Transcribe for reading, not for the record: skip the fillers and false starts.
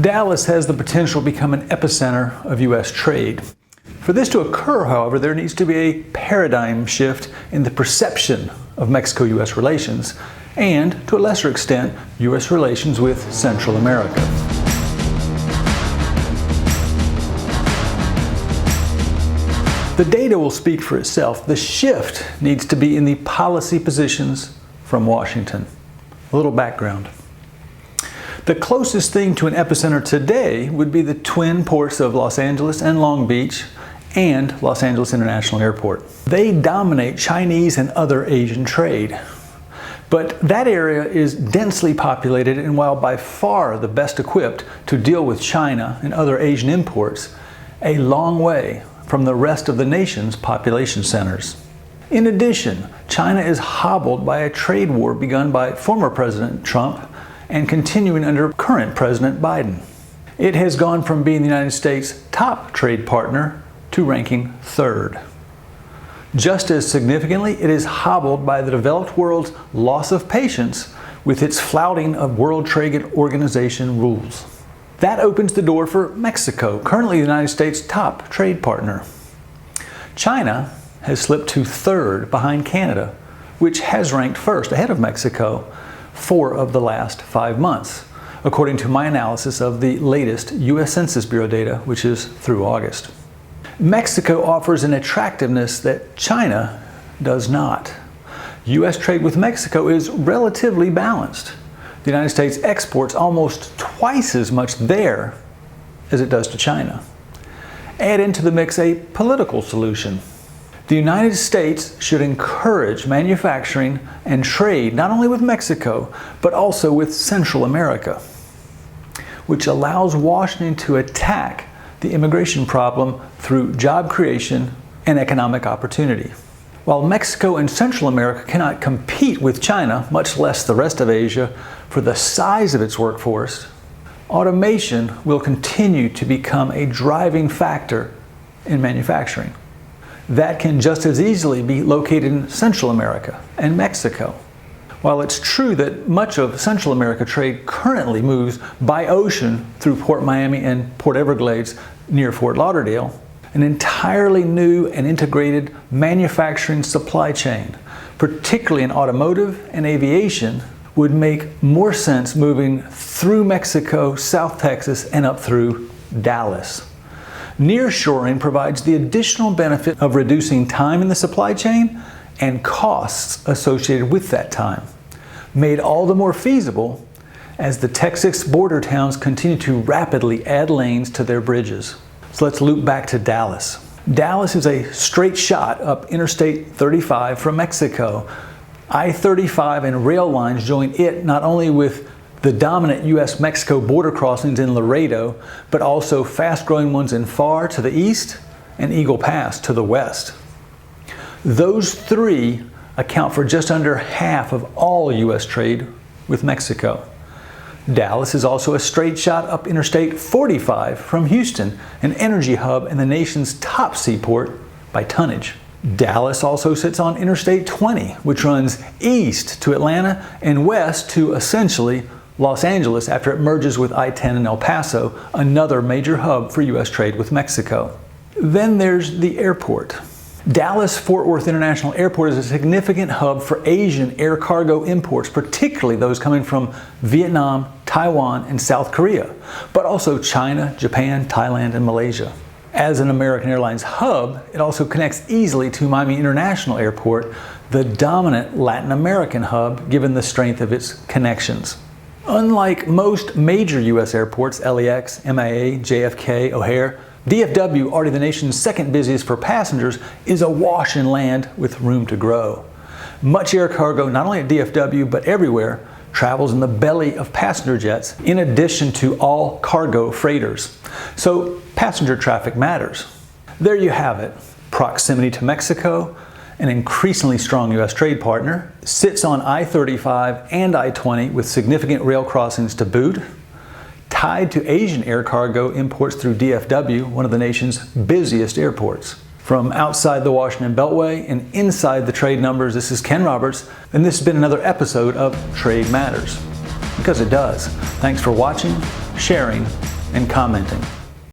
Dallas has the potential to become an epicenter of U.S. trade. For this to occur, however, there needs to be a paradigm shift in the perception of Mexico-U.S. relations and, to a lesser extent, U.S. relations with Central America. The data will speak for itself. The shift needs to be in the policy positions from Washington. A little background. The closest thing to an epicenter today would be the twin ports of Los Angeles and Long Beach and Los Angeles International Airport. They dominate Chinese and other Asian trade. But that area is densely populated, and while by far the best equipped to deal with China and other Asian imports, a long way from the rest of the nation's population centers. In addition, China is hobbled by a trade war begun by former President Trump and continuing under current President Biden. It has gone from being the United States' top trade partner to ranking third. Just as significantly, it is hobbled by the developed world's loss of patience with its flouting of World Trade Organization rules. That opens the door for Mexico, currently the United States' top trade partner. China has slipped to third behind Canada, which has ranked first ahead of Mexico 4 of the last 5 months, according to my analysis of the latest U.S. Census Bureau data, which is through August. Mexico offers an attractiveness that China does not. U.S. trade with Mexico is relatively balanced. The United States exports almost twice as much there as it does to China. Add into the mix a political solution. The United States should encourage manufacturing and trade not only with Mexico, but also with Central America, which allows Washington to attack the immigration problem through job creation and economic opportunity. While Mexico and Central America cannot compete with China, much less the rest of Asia, for the size of its workforce, automation will continue to become a driving factor in manufacturing. That can just as easily be located in Central America and Mexico. While it's true that much of Central America trade currently moves by ocean through Port Miami and Port Everglades near Fort Lauderdale, an entirely new and integrated manufacturing supply chain, particularly in automotive and aviation, would make more sense moving through Mexico, South Texas, and up through Dallas. Nearshoring provides the additional benefit of reducing time in the supply chain and costs associated with that time, made all the more feasible as the Texas border towns continue to rapidly add lanes to their bridges. So let's loop back to Dallas. Dallas is a straight shot up Interstate 35 from Mexico. I-35 and rail lines join it not only with the dominant U.S.-Mexico border crossings in Laredo, but also fast-growing ones in Pharr to the east and Eagle Pass to the west. Those 3 account for just under half of all U.S. trade with Mexico. Dallas is also a straight shot up Interstate 45 from Houston, an energy hub and the nation's top seaport by tonnage. Dallas also sits on Interstate 20, which runs east to Atlanta and west to essentially Los Angeles after it merges with I-10 in El Paso, another major hub for U.S. trade with Mexico. Then there's the airport. Dallas-Fort Worth International Airport is a significant hub for Asian air cargo imports, particularly those coming from Vietnam, Taiwan, and South Korea, but also China, Japan, Thailand, and Malaysia. As an American Airlines hub, it also connects easily to Miami International Airport, the dominant Latin American hub given the strength of its connections. Unlike most major U.S. airports, LAX, MIA, JFK, O'Hare, DFW, already the nation's second busiest for passengers, is awash in land with room to grow. Much air cargo, not only at DFW but everywhere, travels in the belly of passenger jets in addition to all cargo freighters. So passenger traffic matters. There you have it. Proximity to Mexico, an increasingly strong U.S. trade partner, sits on I-35 and I-20 with significant rail crossings to boot, tied to Asian air cargo imports through DFW, one of the nation's busiest airports. From outside the Washington Beltway and inside the trade numbers, this is Ken Roberts, and this has been another episode of Trade Matters. Because it does. Thanks for watching, sharing, and commenting.